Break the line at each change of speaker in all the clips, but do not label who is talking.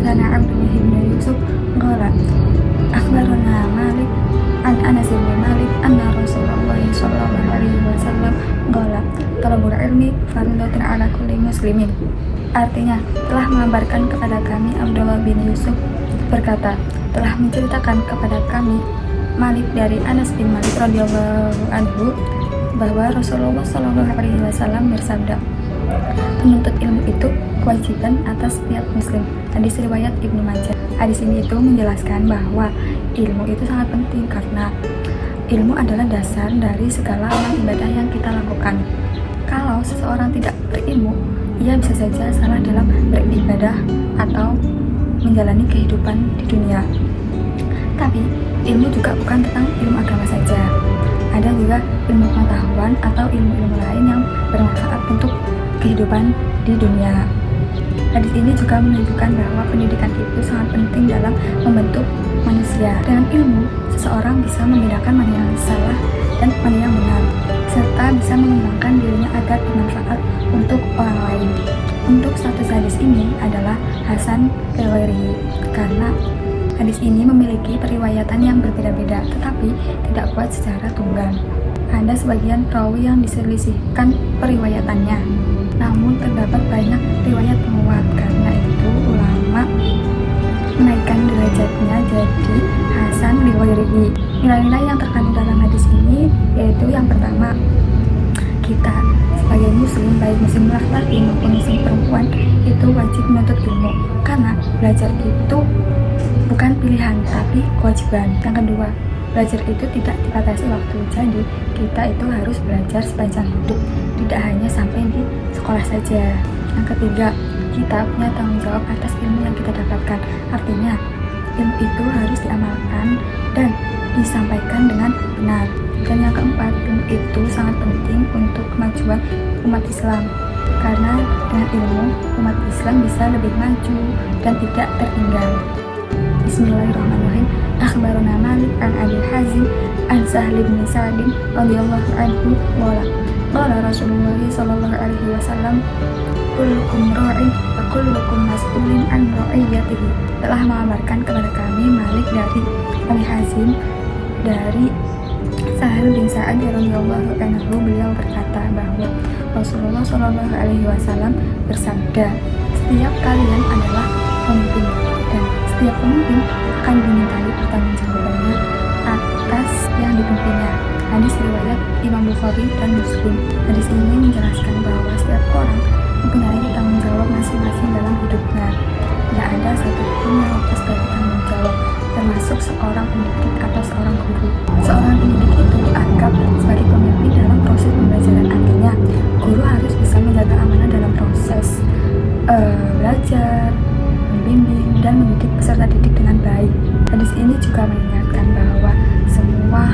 Haddatsana Abdullah bin Yusuf qala akhbarana Malik an Anas bin Malik anna Rasulullah sallallahu alaihi wasallam qala talabul ilmi fardhatun ala kulli muslimin. Artinya, telah mengabarkan kepada kami Abdullah bin Yusuf berkata, telah menceritakan kepada kami Malik dari Anas bin Malik radhiyallahu anhu bahwa Rasulullah sallallahu alaihi wasallam bersabda, menuntut ilmu itu kewajiban atas setiap muslim. Hadis riwayat Ibnu Majah. Hadis ini itu menjelaskan bahwa ilmu itu sangat penting karena ilmu adalah dasar dari segala amal ibadah yang kita lakukan. Kalau seseorang tidak berilmu, ia bisa saja salah dalam beribadah atau menjalani kehidupan di dunia. Tapi ilmu juga bukan tentang ilmu agama saja. Ada juga ilmu pengetahuan atau ilmu-ilmu lain yang bermanfaat untuk kehidupan di dunia. Hadis ini juga menunjukkan bahwa pendidikan itu sangat penting dalam membentuk manusia. Dengan ilmu, seseorang bisa membedakan mana yang salah dan mana yang benar, serta bisa mengembangkan dirinya agar bermanfaat untuk orang lain. Untuk status hadis ini adalah Hasan Al-Ghairi karena hadis ini memiliki periwayatan yang berbeda-beda, tetapi tidak kuat secara tunggal. Ada sebagian perawi yang diselisihkan periwayatannya, namun terdapat banyak riwayat penguat. Karena itu ulama menaikkan derajatnya jadi Hasan li ghairihi. Nilai-nilai yang terkandung dalam hadis ini yaitu yang pertama, kita sebagai muslim, baik muslim laki-laki maupun muslim perempuan, itu wajib menuntut ilmu karena belajar itu bukan pilihan tapi kewajiban. Yang kedua, belajar itu tidak dibatasi waktu, jadi kita itu harus belajar sepanjang hidup, tidak hanya sampai di sekolah saja. Yang ketiga, kita punya tanggung jawab atas ilmu yang kita dapatkan, artinya ilmu itu harus diamalkan dan disampaikan dengan benar. Dan yang keempat, ilmu itu sangat penting untuk kemajuan umat Islam, karena dengan ilmu umat Islam bisa lebih maju dan tidak tertinggal. Bismillahirrahmanirrahim. Akhbarana Malik an Abi Hazim an Sahl bin Sa'd radhiyallahu anhu qala Rasulullah sallallahu alaihi wasallam kullukum ra'in wa kullukum mas'ulun an ra'iyatihi. Telah mengabarkan kepada kami Malik dari Abi Hazim dari Sahl bin Sa'd radhiyallahu anhu, beliau berkata bahwa Rasulullah sallallahu alaihi wasallam bersabda, setiap kalian adalah pemimpin dan setiap pemimpin akan dimintai pertanggungjawabannya atas yang dipimpinnya. Hadis riwayat Imam Bukhari dan Muslim. Hadis ini menjelaskan bahwa setiap orang mempunyai tanggung jawab masing-masing dalam hidupnya. Tidak ada satupun yang lepas dari tanggung jawab, termasuk seorang pendidik atau seorang guru. Seorang pendidik itu dianggap sebagai pemimpin dalam proses pembelajaran, artinya guru harus bisa menjaga amanah dalam proses belajar, membimbing, dan mendidik peserta didik dengan baik. Hadis ini juga mengingatkan bahwa semua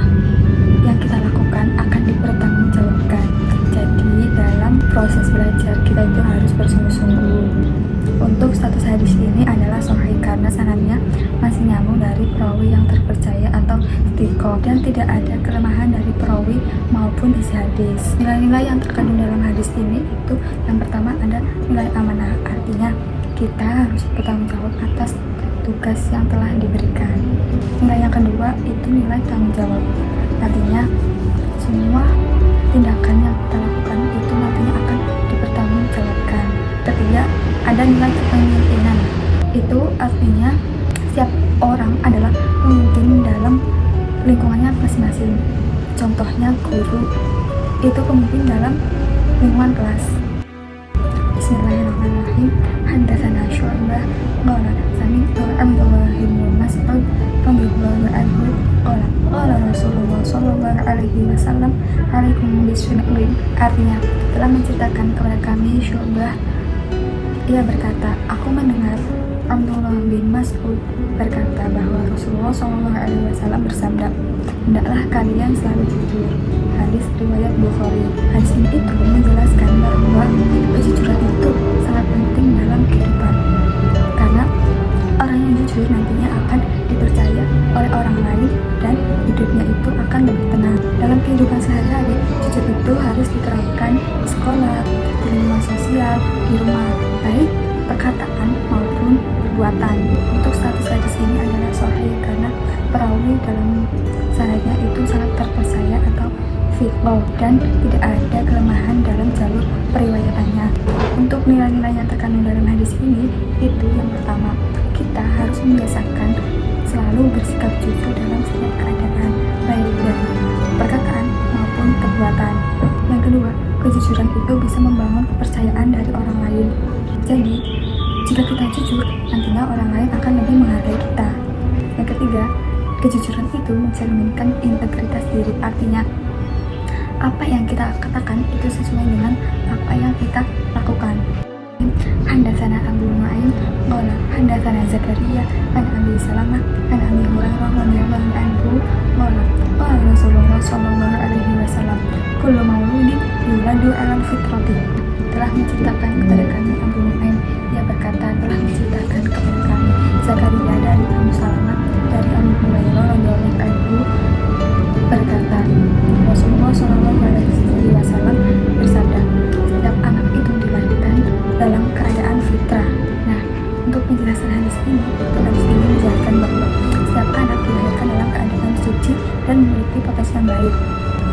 yang kita lakukan akan dipertanggungjawabkan. Jadi dalam proses belajar kita itu harus bersungguh-sungguh. Untuk status hadis ini adalah sahih karena sanadnya masih nyambung dari perawi yang terpercaya atau thiqah dan tidak ada kelemahan dari perawi maupun isi hadis. Nilai-nilai yang terkandung dalam hadis ini itu yang pertama ada nilai amanah, artinya kita harus bertanggung jawab atas tugas yang telah diberikan. Nilai yang kedua itu nilai tanggung jawab, artinya semua tindakan yang kita lakukan itu nantinya akan dipertanggungjawabkan. Ketiga, ada nilai kepemimpinan, itu artinya setiap orang adalah pemimpin dalam lingkungannya masing-masing. Contohnya guru itu pemimpin dalam lingkungan kelas. Bismillahirrahmanirrahim. Haddatsana Syu'bah qala sami'tu Abdullah bin Mas'ud radhiyallahu anhu qala Rasulullah sallallahu alaihi wasallam alaikum bisunni. Artinya telah menceritakan kepada kami Syu'bah, ia berkata, aku mendengar Abdullah bin Mas'ud berkata bahwa Rasulullah sallallahu alaihi wasallam bersabda, hendaklah kalian selalu jujur. Hadis riwayat Bukhari. Hadis ini itu menjelaskan bahwa kejujuran itu sangat penting dalam kehidupan, karena orang yang jujur nantinya akan dipercaya oleh orang lain dan hidupnya itu akan lebih tenang. Dalam kehidupan sehari-hari, jujur itu harus diterapkan di sekolah, di lingkungan sosial, di rumah, baik perkataan maupun perbuatan. Untuk status hadis ini adalah sahih karena perawi dalam sanadnya itu sangat terpercaya atau thiqah dan tidak ada kelemahan dalam jalur periwayatannya. Untuk nilai-nilai yang terkandung dalam hadis ini itu yang pertama, kita harus membiasakan selalu bersikap jujur dalam setiap keadaan, baik dari perkataan maupun perbuatan. Yang kedua, kejujuran itu bisa membangun kepercayaan dari orang lain. Jadi, jika kita jujur, nantinya orang lain akan lebih menghargai kita. Yang ketiga, kejujuran itu mencerminkan integritas diri. Artinya, apa yang kita katakan itu sesuai dengan apa yang kita lakukan. Haddatsana Abu Nu'aim qala haddatsana Zakaria an Abi Salamah an Abi Hurairah radhiyallahu anhu qala qala Rasulullah sallallahu alaihi wasallam kullu mauludin yuladu 'alal fitrati. Telah menciptakan kepada kami Abu Nu'aim, ia berkata telah menciptakan kepada kami Zakaria dari Abu Salamah dari Abu Hurairah radhiyallahu anhu berkata Rasulullah sallallahu alaihi wasallam bersabda, setiap anak itu dilahirkan dalam keadaan fitrah. Nah, untuk penjelasan hadis ini menjelaskan bahwa setiap anak dilahirkan dalam keadaan suci dan memiliki potensi yang baik.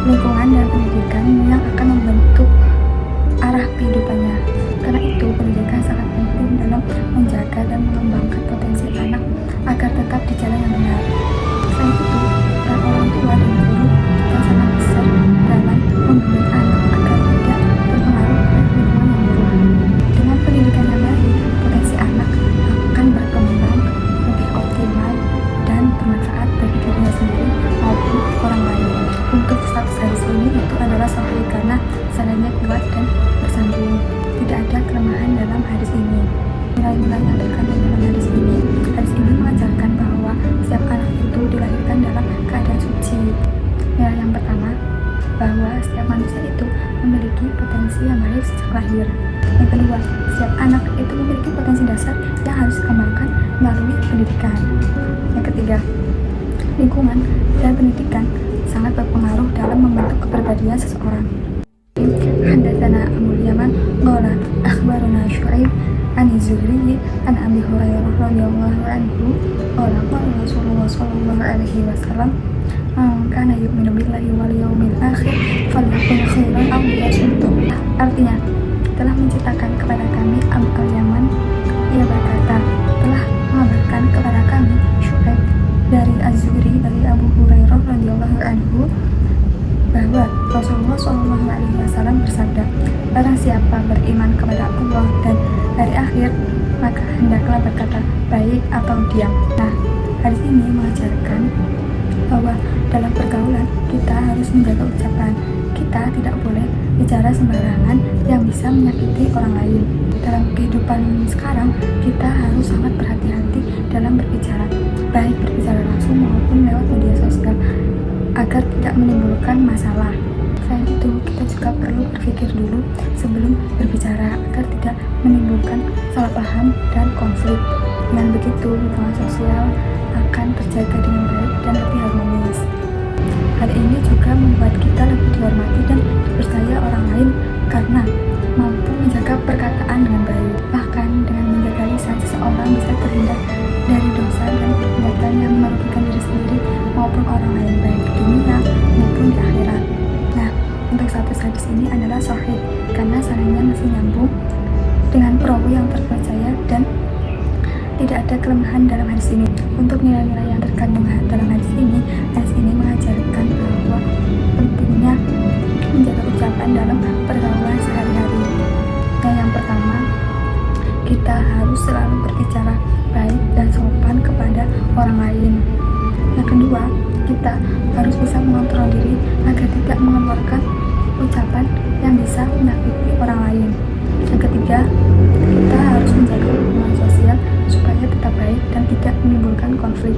Lingkungan dan pendidikan yang akan membentuk arah kehidupannya. Karena itu, pendidikan sangat penting dalam menjaga dan mengembangkan potensi anak agar tetap di jalan yang benar. Selain itu, peran orang tua dan guru juga sangat besar dalam membimbing anak agar tidak terpengaruh oleh lingkungan yang buruk. Dengan pendidikan yang baik, potensi anak akan berkembang lebih optimal dan bermanfaat bagi dirinya sendiri maupun orang lain. Untuk status hadis ini itu adalah sahih karena sanadnya kuat dan bersambung. Tidak ada kelemahan dalam hadis ini. Nilai-nilai yang terkandung dalam hadis ini mengajarkan bahwa setiap anak itu dilahirkan dalam keadaan suci. Nilai yang pertama, bahwa setiap manusia itu memiliki potensi yang baik sejak lahir. Yang kedua, setiap anak itu memiliki potensi dasar yang harus dikembangkan melalui pendidikan. Yang ketiga, lingkungan dan pendidikan sangat berpengaruh dalam membentuk kepribadian seseorang. Haddatsana Abu Yaman qala akhbarana Syu'aib an Zuhri an Abi Hurairah radhiyallahu anhu qala qala Rasulullah sallallahu alaihi wasallam kana yu'minu billahi wal yawmil akhir falyakul khairan aw liyasmut. Artinya, telah menciptakan kepada kami Abu Yaman, ia berkata telah mengabarkan kepada kami Syu'aib dari Az-Zuhri dari Abu Hurairah radhiyallahu anhu bahwa Rasulullah SAW bersabda, barang siapa beriman kepada Allah dan hari akhir, maka hendaklah berkata baik atau diam. Nah, hadis ini mengajarkan bahwa dalam pergaulan kita harus menjaga ucapan. Kita tidak boleh bicara sembarangan yang bisa menyakiti orang lain. Dalam kehidupan sekarang, kita harus sangat berhati-hati dalam berbicara, baik berbicara langsung maupun lewat media sosial, agar tidak menimbulkan masalah. Selain itu, kita juga perlu berpikir dulu sebelum berbicara agar tidak menimbulkan salah paham dan konflik. Dengan begitu, hubungan sosial akan terjaga dengan baik dan lebih harmonis. Hal ini juga membuat kita lebih dihormati dan dipercaya orang lain karena mampu menjaga perkataan dengan baik. Bahkan dengan menjaga lisan, seseorang bisa terhindar dari dosa dan perbuatan yang merugikan diri sendiri maupun orang lain, baik di dunia maupun di akhirat. Nah, untuk status hadis ini adalah sahih karena sanadnya masih nyambung dengan perawi yang terpercaya dan tidak ada kelemahan dalam hadis ini. Untuk nilai-nilai yang terkandung dalam hadis ini mengajarkan bahwa pentingnya menjaga ucapan dalam pergaulan sehari-hari. Nah, yang pertama, kita harus selalu berbicara baik dan sopan kepada orang lain. Yang kedua, kita harus bisa mengontrol diri agar tidak mengeluarkan ucapan yang bisa menyakiti orang lain. Yang ketiga, kita harus menjaga hubungan sosial supaya tetap baik dan tidak menimbulkan konflik.